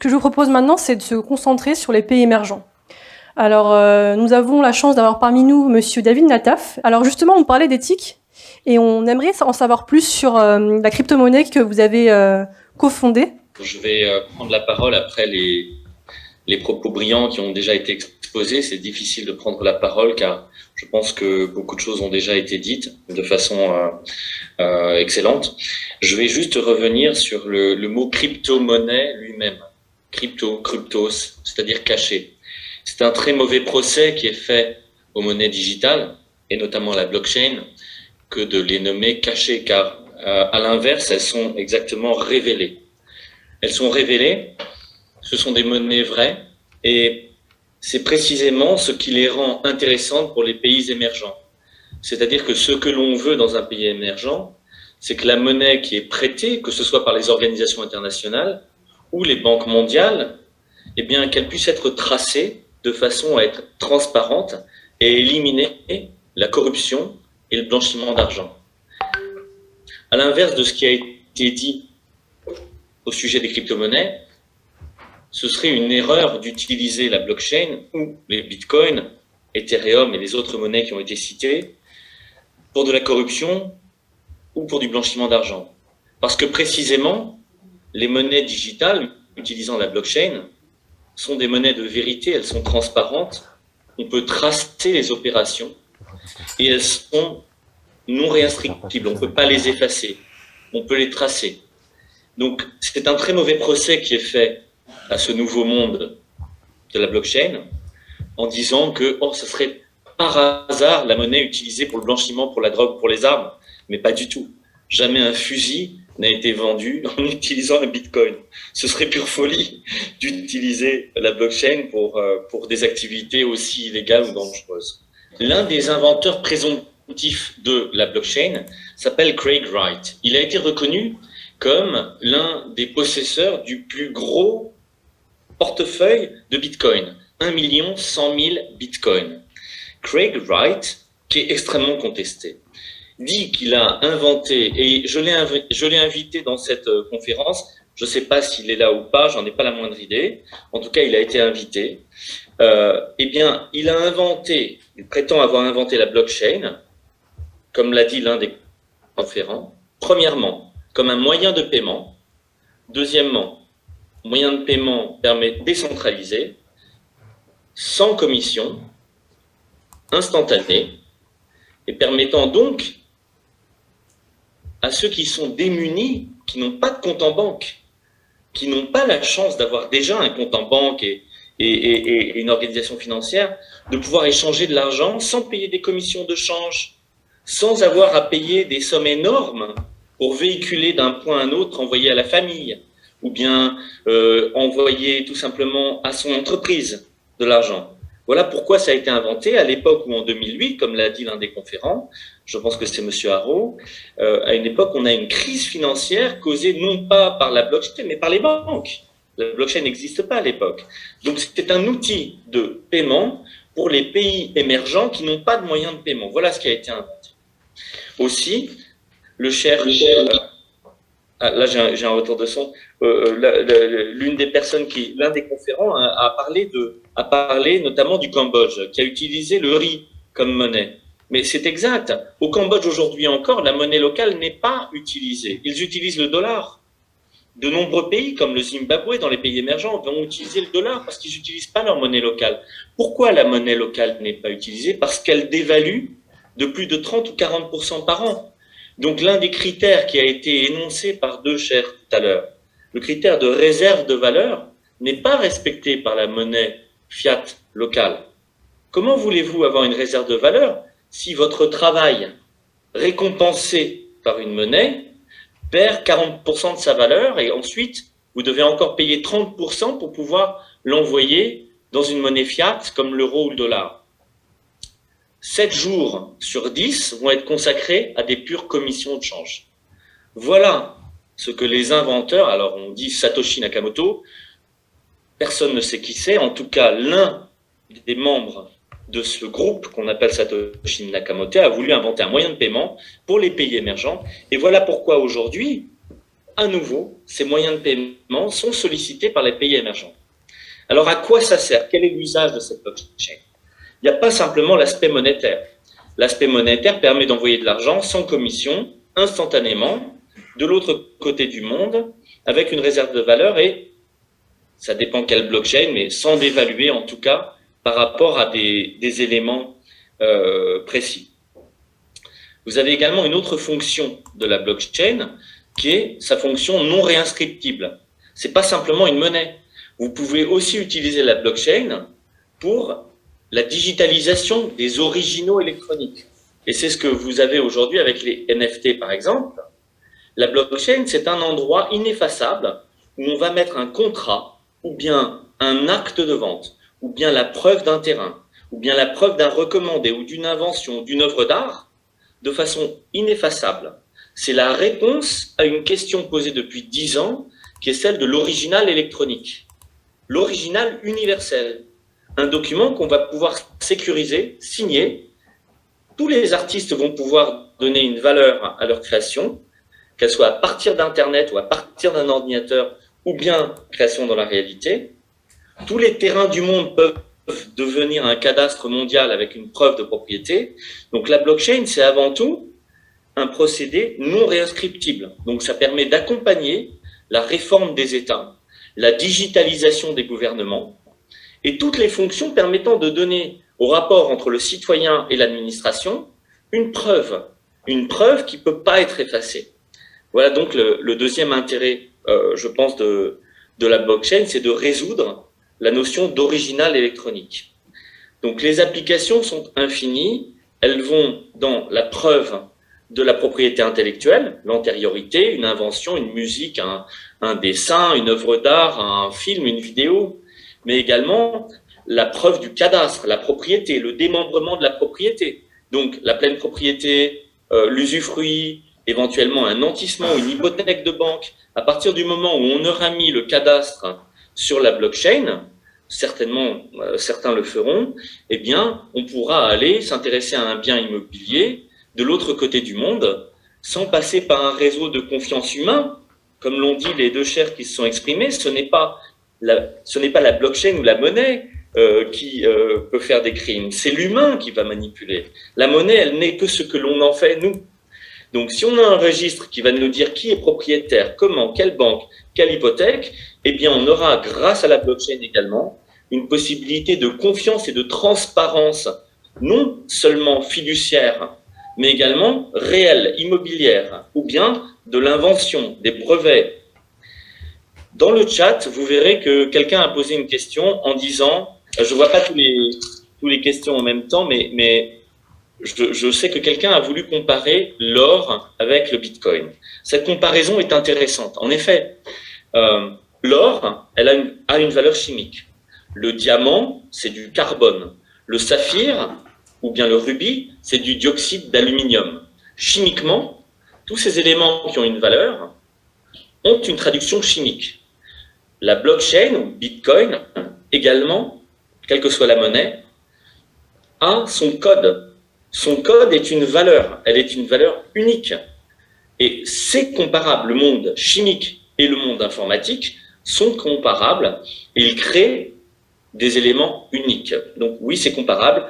que je vous propose maintenant, c'est de se concentrer sur les pays émergents. Alors, nous avons la chance d'avoir parmi nous Monsieur David Nataf. Alors justement, on parlait d'éthique et on aimerait en savoir plus sur la crypto-monnaie que vous avez cofondée. Je vais prendre la parole après les propos brillants qui ont déjà été exposés. C'est difficile de prendre la parole car je pense que beaucoup de choses ont déjà été dites de façon excellente. Je vais juste revenir sur le mot crypto-monnaie lui-même. Cryptos, c'est-à-dire caché. C'est un très mauvais procès qui est fait aux monnaies digitales, et notamment la blockchain, que de les nommer cachées, car à l'inverse, elles sont exactement révélées. Elles sont révélées, ce sont des monnaies vraies, et c'est précisément ce qui les rend intéressantes pour les pays émergents. C'est-à-dire que ce que l'on veut dans un pays émergent, c'est que la monnaie qui est prêtée, que ce soit par les organisations internationales ou les banques mondiales, eh bien, qu'elle puisse être tracée de façon à être transparente et éliminer la corruption et le blanchiment d'argent. À l'inverse de ce qui a été dit au sujet des crypto-monnaies, ce serait une erreur d'utiliser la blockchain ou les bitcoins, Ethereum et les autres monnaies qui ont été citées pour de la corruption ou pour du blanchiment d'argent. Parce que précisément, les monnaies digitales utilisant la blockchain sont des monnaies de vérité, elles sont transparentes, on peut tracer les opérations et elles sont non réinstructibles, on ne peut pas les effacer, on peut les tracer. Donc c'est un très mauvais procès qui est fait à ce nouveau monde de la blockchain en disant que ce serait par hasard la monnaie utilisée pour le blanchiment, pour la drogue, pour les armes, mais pas du tout. Jamais un fusil n'a été vendu en utilisant un bitcoin. Ce serait pure folie d'utiliser la blockchain pour des activités aussi illégales ou dangereuses. L'un des inventeurs présomptifs de la blockchain s'appelle Craig Wright. Il a été reconnu comme l'un des possesseurs du plus gros portefeuille de bitcoin, 1 100 000 bitcoins. Craig Wright, qui est extrêmement contesté, dit qu'il a inventé, et je l'ai invité dans cette conférence, je ne sais pas s'il est là ou pas, j'en ai pas la moindre idée, en tout cas il a été invité, eh bien il a inventé, il prétend avoir inventé la blockchain, comme l'a dit l'un des conférents, premièrement, comme un moyen de paiement, deuxièmement, moyen de paiement décentralisé, sans commission, instantané, et permettant donc à ceux qui sont démunis, qui n'ont pas de compte en banque, qui n'ont pas la chance d'avoir déjà un compte en banque et une organisation financière, de pouvoir échanger de l'argent sans payer des commissions de change, sans avoir à payer des sommes énormes pour véhiculer d'un point à un autre, envoyer à la famille, ou bien envoyer tout simplement à son entreprise de l'argent. Voilà pourquoi ça a été inventé à l'époque où, en 2008, comme l'a dit l'un des conférents, je pense que c'est M. Haro, à une époque, on a une crise financière causée non pas par la blockchain, mais par les banques. La blockchain n'existe pas à l'époque. Donc, c'était un outil de paiement pour les pays émergents qui n'ont pas de moyens de paiement. Voilà ce qui a été inventé. Aussi, le cher... là, j'ai un retour de son. L'une des personnes l'un des conférents a parlé notamment du Cambodge, qui a utilisé le riz comme monnaie. Mais c'est exact. Au Cambodge, aujourd'hui encore, la monnaie locale n'est pas utilisée. Ils utilisent le dollar. De nombreux pays, comme le Zimbabwe, dans les pays émergents, vont utiliser le dollar parce qu'ils n'utilisent pas leur monnaie locale. Pourquoi la monnaie locale n'est pas utilisée? Parce qu'elle dévalue de plus de 30 ou 40% par an. Donc l'un des critères qui a été énoncé par deux chers tout à l'heure, le critère de réserve de valeur, n'est pas respecté par la monnaie fiat locale. Comment voulez-vous avoir une réserve de valeur si votre travail, récompensé par une monnaie, perd 40% de sa valeur et ensuite vous devez encore payer 30% pour pouvoir l'envoyer dans une monnaie fiat comme l'euro ou le dollar? 7 jours sur 10 vont être consacrés à des pures commissions de change. Voilà ce que les inventeurs, alors on dit Satoshi Nakamoto, personne ne sait qui c'est, en tout cas l'un des membres de ce groupe qu'on appelle Satoshi Nakamoto a voulu inventer un moyen de paiement pour les pays émergents. Et voilà pourquoi aujourd'hui, à nouveau, ces moyens de paiement sont sollicités par les pays émergents. Alors, à quoi ça sert? Quel est l'usage de cette blockchain? Il n'y a pas simplement l'aspect monétaire. L'aspect monétaire permet d'envoyer de l'argent sans commission, instantanément, de l'autre côté du monde, avec une réserve de valeur et, ça dépend quelle blockchain, mais sans dévaluer en tout cas par rapport à des éléments précis. Vous avez également une autre fonction de la blockchain qui est sa fonction non réinscriptible. Ce n'est pas simplement une monnaie. Vous pouvez aussi utiliser la blockchain pour la digitalisation des originaux électroniques. Et c'est ce que vous avez aujourd'hui avec les NFT, par exemple. La blockchain, c'est un endroit ineffaçable où on va mettre un contrat, ou bien un acte de vente, ou bien la preuve d'un terrain, ou bien la preuve d'un recommandé, ou d'une invention, d'une œuvre d'art, de façon ineffaçable. C'est la réponse à une question posée depuis 10 ans, qui est celle de l'original électronique. L'original universel. Un document qu'on va pouvoir sécuriser, signer. Tous les artistes vont pouvoir donner une valeur à leur création, qu'elle soit à partir d'Internet ou à partir d'un ordinateur, ou bien création dans la réalité. Tous les terrains du monde peuvent devenir un cadastre mondial avec une preuve de propriété. Donc la blockchain, c'est avant tout un procédé non réinscriptible. Donc ça permet d'accompagner la réforme des États, la digitalisation des gouvernements, et toutes les fonctions permettant de donner au rapport entre le citoyen et l'administration une preuve qui ne peut pas être effacée. Voilà donc le deuxième intérêt, je pense, de la blockchain, c'est de résoudre la notion d'original électronique. Donc les applications sont infinies, elles vont dans la preuve de la propriété intellectuelle, l'antériorité, une invention, une musique, un dessin, une œuvre d'art, un film, une vidéo, mais également la preuve du cadastre, la propriété, le démembrement de la propriété. Donc la pleine propriété, l'usufruit, éventuellement un nantissement ou une hypothèque de banque. À partir du moment où on aura mis le cadastre sur la blockchain, certainement certains le feront, eh bien on pourra aller s'intéresser à un bien immobilier de l'autre côté du monde, sans passer par un réseau de confiance humain. Comme l'ont dit les deux chers qui se sont exprimés, ce n'est pas la blockchain ou la monnaie qui peut faire des crimes, c'est l'humain qui va manipuler. La monnaie, elle n'est que ce que l'on en fait, nous. Donc si on a un registre qui va nous dire qui est propriétaire, comment, quelle banque, quelle hypothèque, eh bien on aura, grâce à la blockchain également, une possibilité de confiance et de transparence, non seulement fiduciaire, mais également réelle, immobilière, ou bien de l'invention, des brevets. Dans le chat, vous verrez que quelqu'un a posé une question en disant, je ne vois pas tous les questions en même temps, mais je sais que quelqu'un a voulu comparer l'or avec le Bitcoin. Cette comparaison est intéressante. En effet, l'or, elle a une valeur chimique. Le diamant, c'est du carbone. Le saphir, ou bien le rubis, c'est du dioxyde d'aluminium. Chimiquement, tous ces éléments qui ont une valeur ont une traduction chimique. La blockchain, ou Bitcoin, également, quelle que soit la monnaie, a son code. Son code est une valeur, elle est une valeur unique. Et c'est comparable, le monde chimique et le monde informatique sont comparables et ils créent des éléments uniques. Donc oui, c'est comparable.